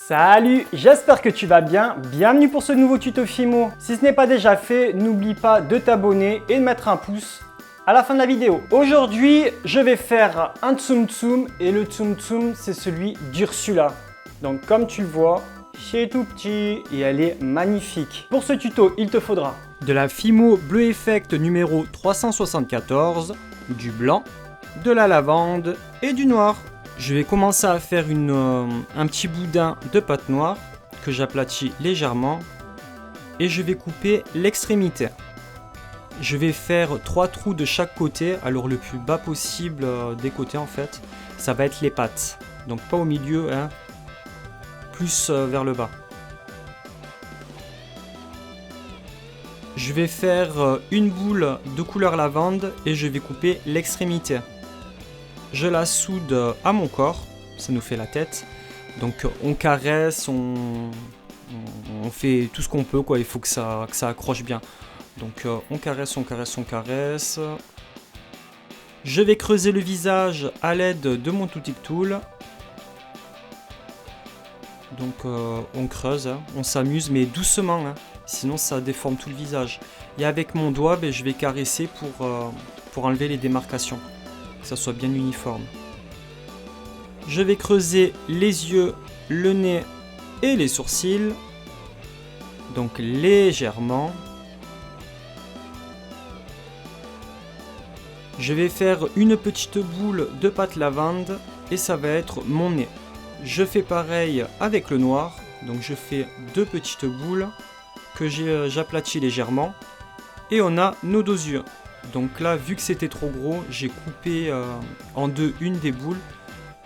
Salut, j'espère que tu vas bien. Bienvenue pour ce nouveau tuto Fimo. Si ce n'est pas déjà fait, n'oublie pas de t'abonner et de mettre un pouce à la fin de la vidéo. Aujourd'hui, je vais faire un tsum tsum et le tsum tsum, c'est celui d'Ursula. Donc comme tu le vois, c'est tout petit et elle est magnifique. Pour ce tuto, il te faudra de la Fimo Bleu Effect numéro 374, du blanc, de la lavande et du noir. Je vais commencer à faire un petit boudin de pâte noire que j'aplatis légèrement et je vais couper l'extrémité. Je vais faire 3 trous de chaque côté, alors le plus bas possible des côtés en fait. Ça va être les pattes, donc pas au milieu, hein, plus vers le bas. Je vais faire une boule de couleur lavande et je vais couper l'extrémité. Je la soude à mon corps, ça nous fait la tête. Donc on caresse, on fait tout ce qu'on peut, quoi. Il faut que ça accroche bien. Donc on caresse, on caresse, on caresse. Je vais creuser le visage à l'aide de mon Toothpick Tool. Donc on creuse, hein. On s'amuse mais doucement, hein. Sinon ça déforme tout le visage. Et avec mon doigt, je vais caresser pour enlever les démarcations. Que ça soit bien uniforme. Je vais creuser les yeux, le nez et les sourcils. Donc légèrement. Je vais faire une petite boule de pâte lavande et ça va être mon nez. Je fais pareil avec le noir. Donc je fais 2 petites boules que j'aplatis légèrement. Et on a nos 2 yeux. Donc là, vu que c'était trop gros, j'ai coupé en deux une des boules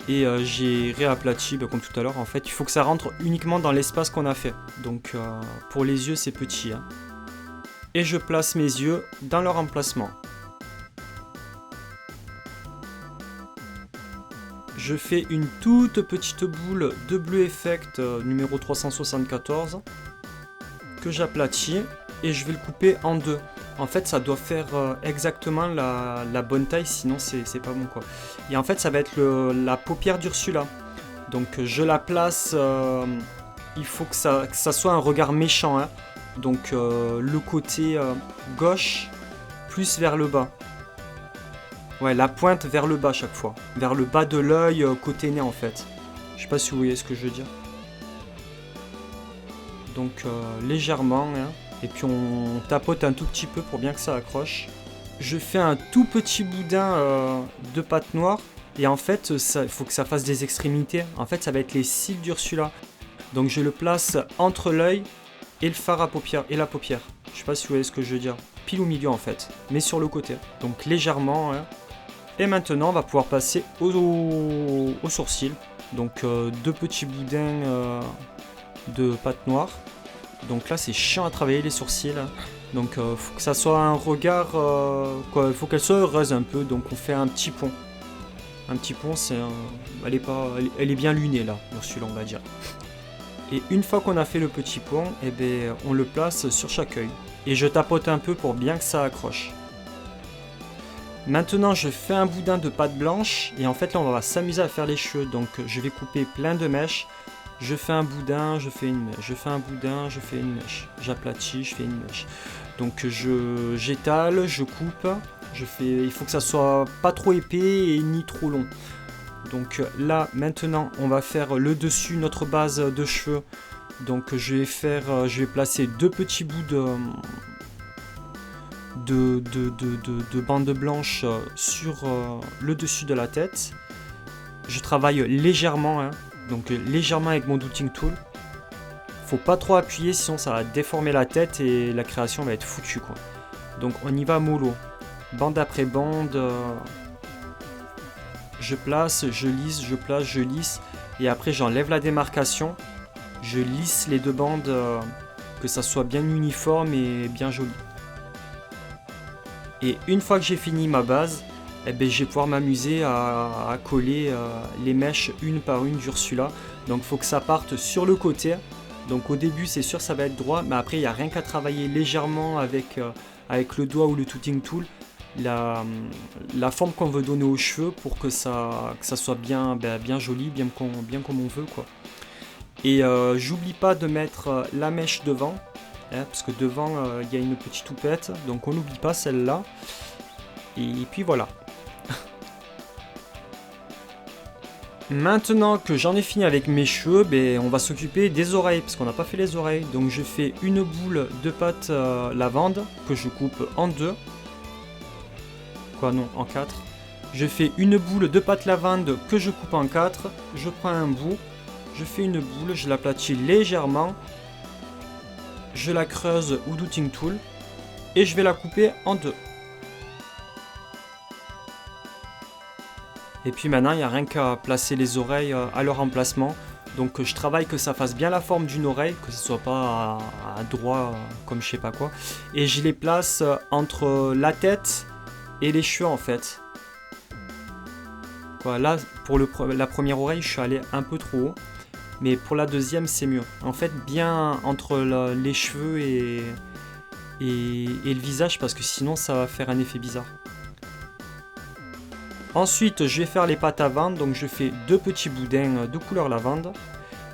et j'ai réaplati comme tout à l'heure. En fait, il faut que ça rentre uniquement dans l'espace qu'on a fait. Donc pour les yeux, c'est petit, hein. Et je place mes yeux dans leur emplacement. Je fais une toute petite boule de Bleu Effect numéro 374 que j'aplatis et je vais le couper en 2. En fait, ça doit faire exactement la bonne taille, sinon c'est pas bon, quoi. Et en fait, ça va être la paupière d'Ursula. Donc je la place, il faut que ça soit un regard méchant, hein. Donc le côté gauche plus vers le bas. Ouais, la pointe vers le bas chaque fois. Vers le bas de l'œil, côté nez en fait. Je sais pas si vous voyez ce que je veux dire. Donc légèrement, hein. Et puis on tapote un tout petit peu pour bien que ça accroche. Je fais un tout petit boudin de pâte noire. Et en fait, il faut que ça fasse des extrémités. En fait, ça va être les cils d'Ursula. Donc je le place entre l'œil et le fard à paupières et la paupière. Je sais pas si vous voyez ce que je veux dire. Pile au milieu en fait, mais sur le côté. Donc légèrement, hein. Et maintenant, on va pouvoir passer au sourcil. Donc 2 petits boudins de pâte noire. Donc là c'est chiant à travailler les sourcils. Donc faut que ça soit un regard, quoi, faut qu'elle soit heureuse un peu. Donc on fait un petit pont. Un petit pont, elle est bien lunée là, Ursula, on va dire. Et une fois qu'on a fait le petit pont, on le place sur chaque œil. Et je tapote un peu pour bien que ça accroche. Maintenant je fais un boudin de pâte blanche. Et en fait là on va s'amuser à faire les cheveux. Donc je vais couper plein de mèches. Je fais un boudin, je fais une mèche, je fais un boudin, je fais une mèche, j'aplatis, je fais une mèche. Donc j'étale, je coupe, il faut que ça soit pas trop épais et ni trop long. Donc là maintenant on va faire le dessus, notre base de cheveux. Donc je vais placer 2 petits bouts de bande blanche sur le dessus de la tête. Je travaille légèrement, hein. Donc légèrement avec mon Toothpick Tool. Faut pas trop appuyer sinon ça va déformer la tête et la création va être foutue, quoi. Donc on y va mollo. Bande après bande. Je place, je lisse, je place, je lisse. Et après j'enlève la démarcation. Je lisse les 2 bandes que ça soit bien uniforme et bien joli. Et une fois que j'ai fini ma base, je vais pouvoir m'amuser à coller les mèches une par une d'Ursula. Donc il faut que ça parte sur le côté. Donc au début c'est sûr ça va être droit, mais après il n'y a rien qu'à travailler légèrement avec le doigt ou le Toothpick Tool. La forme qu'on veut donner aux cheveux pour que ça soit bien joli, bien comme on veut, quoi. Et j'oublie pas de mettre la mèche devant, hein, parce que devant il y a une petite houppette, donc on n'oublie pas celle-là. Et puis voilà. Maintenant que j'en ai fini avec mes cheveux, ben, on va s'occuper des oreilles, parce qu'on n'a pas fait les oreilles. Donc je fais une boule de pâte lavande que je coupe en deux. Quoi non, en quatre. Je fais une boule de pâte lavande que je coupe en quatre. Je prends un bout, je fais une boule, je l'aplatis légèrement. Je la creuse au douting tool et je vais la couper en deux. Et puis maintenant, il n'y a rien qu'à placer les oreilles à leur emplacement. Donc je travaille que ça fasse bien la forme d'une oreille, que ce soit pas à droit comme je sais pas quoi. Et je les place entre la tête et les cheveux en fait. Quoi, là, pour la première oreille, je suis allé un peu trop haut. Mais pour la deuxième, c'est mieux. En fait, bien entre les cheveux et le visage, parce que sinon ça va faire un effet bizarre. Ensuite, je vais faire les pâtes à vendre, donc je fais deux petits boudins de couleur lavande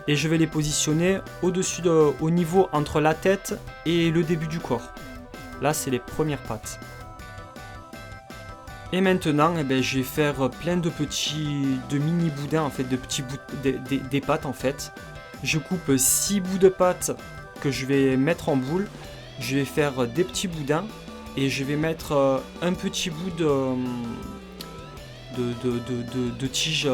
et je vais les positionner au niveau entre la tête et le début du corps. Là, c'est les premières pâtes. Et maintenant, eh ben, je vais faire plein de mini boudins en fait, des pâtes en fait. Je coupe 6 bouts de pâte que je vais mettre en boule. Je vais faire des petits boudins et je vais mettre un petit bout de tige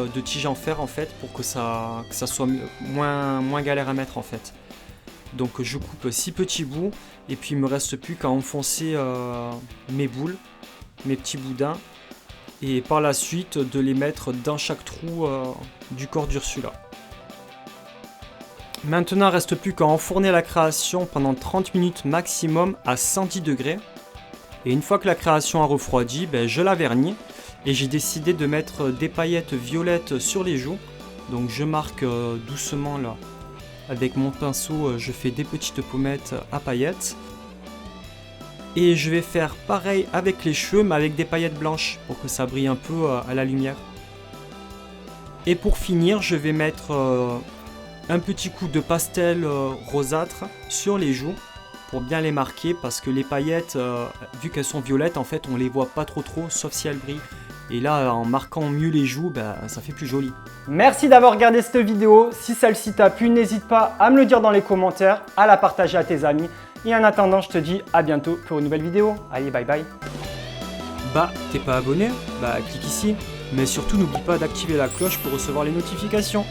en fer en fait pour que ça soit moins galère à mettre en fait. Donc je coupe 6 petits bouts et puis il me reste plus qu'à enfoncer mes boules, mes petits boudins et par la suite de les mettre dans chaque trou du corps d'Ursula. Maintenant il reste plus qu'à enfourner la création pendant 30 minutes maximum à 110 degrés et une fois que la création a refroidi, ben, je la vernis. Et j'ai décidé de mettre des paillettes violettes sur les joues. Donc je marque doucement là. Avec mon pinceau, je fais des petites pommettes à paillettes. Et je vais faire pareil avec les cheveux, mais avec des paillettes blanches, pour que ça brille un peu à la lumière. Et pour finir, je vais mettre un petit coup de pastel rosâtre sur les joues, pour bien les marquer, parce que les paillettes, vu qu'elles sont violettes, en fait, on les voit pas trop, sauf si elles brillent. Et là, en marquant mieux les joues, bah, ça fait plus joli. Merci d'avoir regardé cette vidéo. Si celle-ci t'a plu, n'hésite pas à me le dire dans les commentaires, à la partager à tes amis. Et en attendant, je te dis à bientôt pour une nouvelle vidéo. Allez, bye bye. Bah, t'es pas abonné? Bah, clique ici. Mais surtout, n'oublie pas d'activer la cloche pour recevoir les notifications.